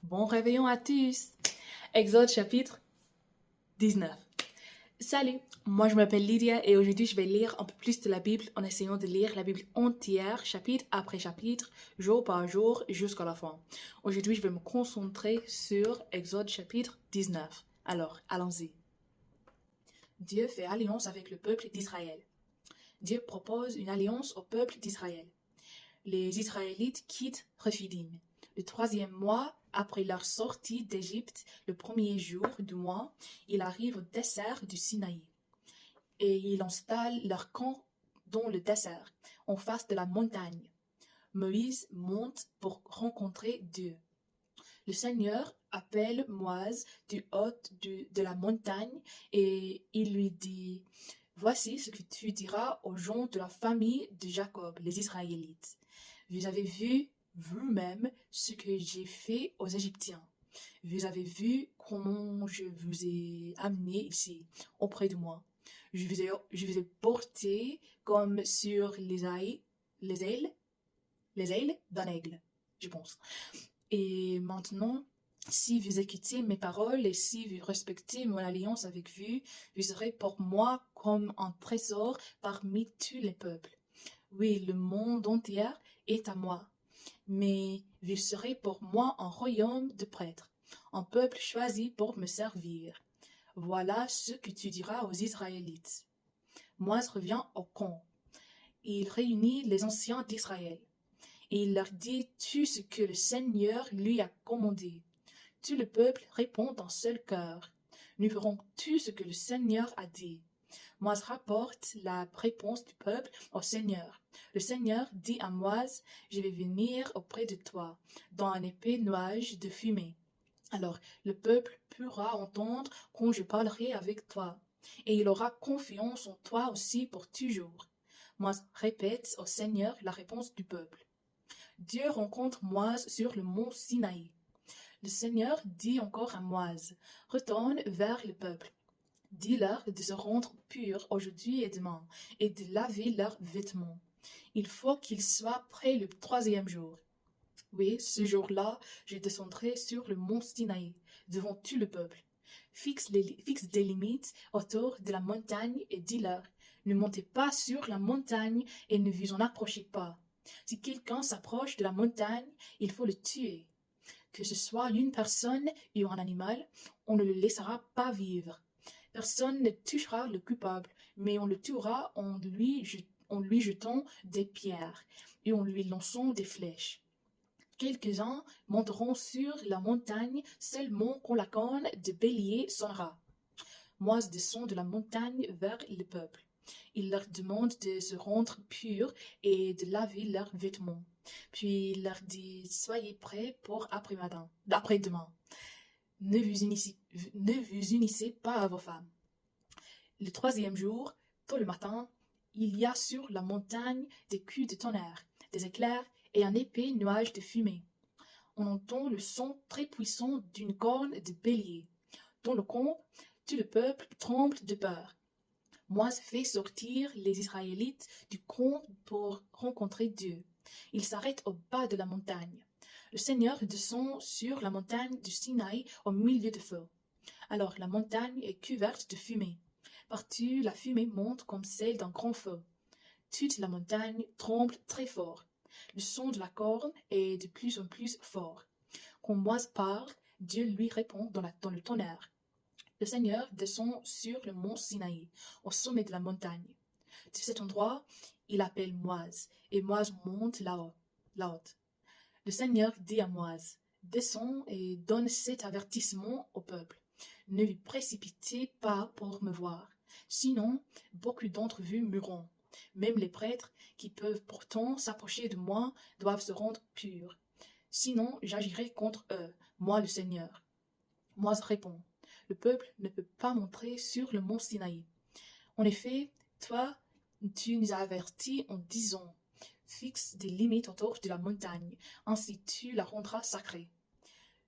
Bon réveillon à tous. Exode chapitre 19. Salut, moi je m'appelle Lydia et aujourd'hui je vais lire un peu plus de la Bible en essayant de lire la Bible entière, chapitre après chapitre, jour par jour, jusqu'à la fin. Aujourd'hui je vais me concentrer sur Exode chapitre 19. Alors, allons-y. Dieu fait alliance avec le peuple d'Israël. Dieu propose une alliance au peuple d'Israël. Les Israélites quittent Rephidim. Le 3e mois après leur sortie d'Égypte, le 1er jour du mois, ils arrivent au désert du Sinaï. Et ils installent leur camp dans le désert, en face de la montagne. Moïse monte pour rencontrer Dieu. Le Seigneur appelle Moïse du haut de la montagne et il lui dit: Voici ce que tu diras aux gens de la famille de Jacob, les Israélites. Vous avez vu vous-même ce que j'ai fait aux Égyptiens. Vous avez vu comment je vous ai amené ici, auprès de moi. Je vous ai porté comme sur les ailes d'un aigle, je pense. Et maintenant, si vous écoutez mes paroles et si vous respectez mon alliance avec vous, vous serez pour moi comme un trésor parmi tous les peuples. Oui, le monde entier est à moi, mais vous serez pour moi un royaume de prêtres, un peuple choisi pour me servir. Voilà ce que tu diras aux Israélites. Moïse revient au camp. Il réunit les anciens d'Israël. Et il leur dit tout ce que le Seigneur lui a commandé. Tout le peuple répond d'un seul cœur. Nous ferons tout ce que le Seigneur a dit. Moïse rapporte la réponse du peuple au Seigneur. Le Seigneur dit à Moïse: Je vais venir auprès de toi dans un épais nuage de fumée. Alors le peuple pourra entendre quand je parlerai avec toi, et il aura confiance en toi aussi pour toujours. Moïse répète au Seigneur la réponse du peuple. Dieu rencontre Moïse sur le mont Sinaï. Le Seigneur dit encore à Moïse: Retourne vers le peuple. Dis-leur de se rendre purs aujourd'hui et demain, et de laver leurs vêtements. Il faut qu'ils soient prêts le 3e jour. Oui, ce jour-là, je descendrai sur le mont Sinaï, devant tout le peuple. Fixe des limites autour de la montagne et dis-leur: Ne montez pas sur la montagne et ne vous en approchez pas. Si quelqu'un s'approche de la montagne, il faut le tuer. Que ce soit une personne ou un animal, on ne le laissera pas vivre. Personne ne touchera le coupable, mais on le tuera en lui jetant des pierres et en lui lançant des flèches. Quelques-uns monteront sur la montagne seulement quand la corne de bélier sonnera. Moïse descend de la montagne vers le peuple. Il leur demande de se rendre purs et de laver leurs vêtements. Puis il leur dit: Soyez prêts pour après-demain. Ne vous unissez pas à vos femmes. Le 3e jour, tôt le matin, il y a sur la montagne des coups de tonnerre, des éclairs et un épais nuage de fumée. On entend le son très puissant d'une corne de bélier. Dans le camp, tout le peuple tremble de peur. Moïse fait sortir les Israélites du camp pour rencontrer Dieu. Ils s'arrêtent au bas de la montagne. Le Seigneur descend sur la montagne du Sinaï au milieu de feu. Alors la montagne est couverte de fumée. Partout, la fumée monte comme celle d'un grand feu. Toute la montagne tremble très fort. Le son de la corne est de plus en plus fort. Quand Moïse parle, Dieu lui répond dans le tonnerre. Le Seigneur descend sur le mont Sinaï, au sommet de la montagne. De cet endroit, il appelle Moïse, et Moïse monte là-haut. Le Seigneur dit à Moïse: Descends et donne cet avertissement au peuple. Ne vous précipitez pas pour me voir, sinon beaucoup d'entre vous mourront. Même les prêtres, qui peuvent pourtant s'approcher de moi, doivent se rendre purs. Sinon, j'agirai contre eux, moi le Seigneur. Moïse répond: Le peuple ne peut pas monter sur le mont Sinaï. En effet, toi, tu nous as avertis en disant: Fixe des limites autour de la montagne, ainsi tu la rendras sacrée.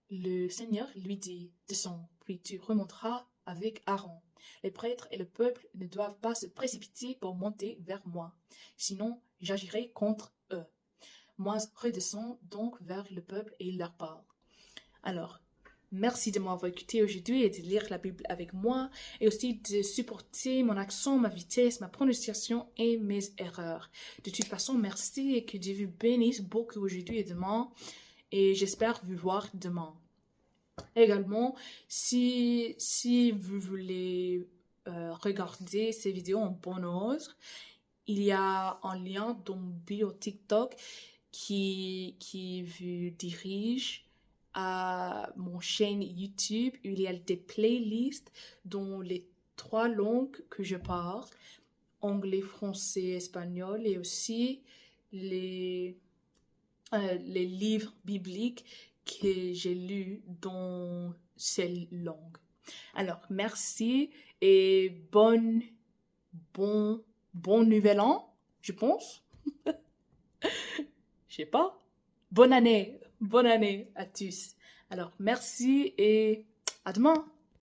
Le Seigneur lui dit: Descends, puis tu remonteras avec Aaron. Les prêtres et le peuple ne doivent pas se précipiter pour monter vers moi, sinon j'agirai contre eux. Moïse redescend donc vers le peuple et il leur parle. Alors, merci de m'avoir écouté aujourd'hui et de lire la Bible avec moi et aussi de supporter mon accent, ma vitesse, ma prononciation et mes erreurs. De toute façon, merci et que Dieu vous bénisse beaucoup aujourd'hui et demain et j'espère vous voir demain. Également, si vous voulez regarder ces vidéos en bon ordre, il y a un lien dans mon bio TikTok qui vous dirige à mon chaîne YouTube où il y a des playlists dans les 3 langues que je parle, anglais, français, espagnol, et aussi les livres bibliques que j'ai lus dans ces langues. Alors, merci et bon nouvel an, je pense. Je sais pas. Bonne année à tous. Alors, merci et à demain.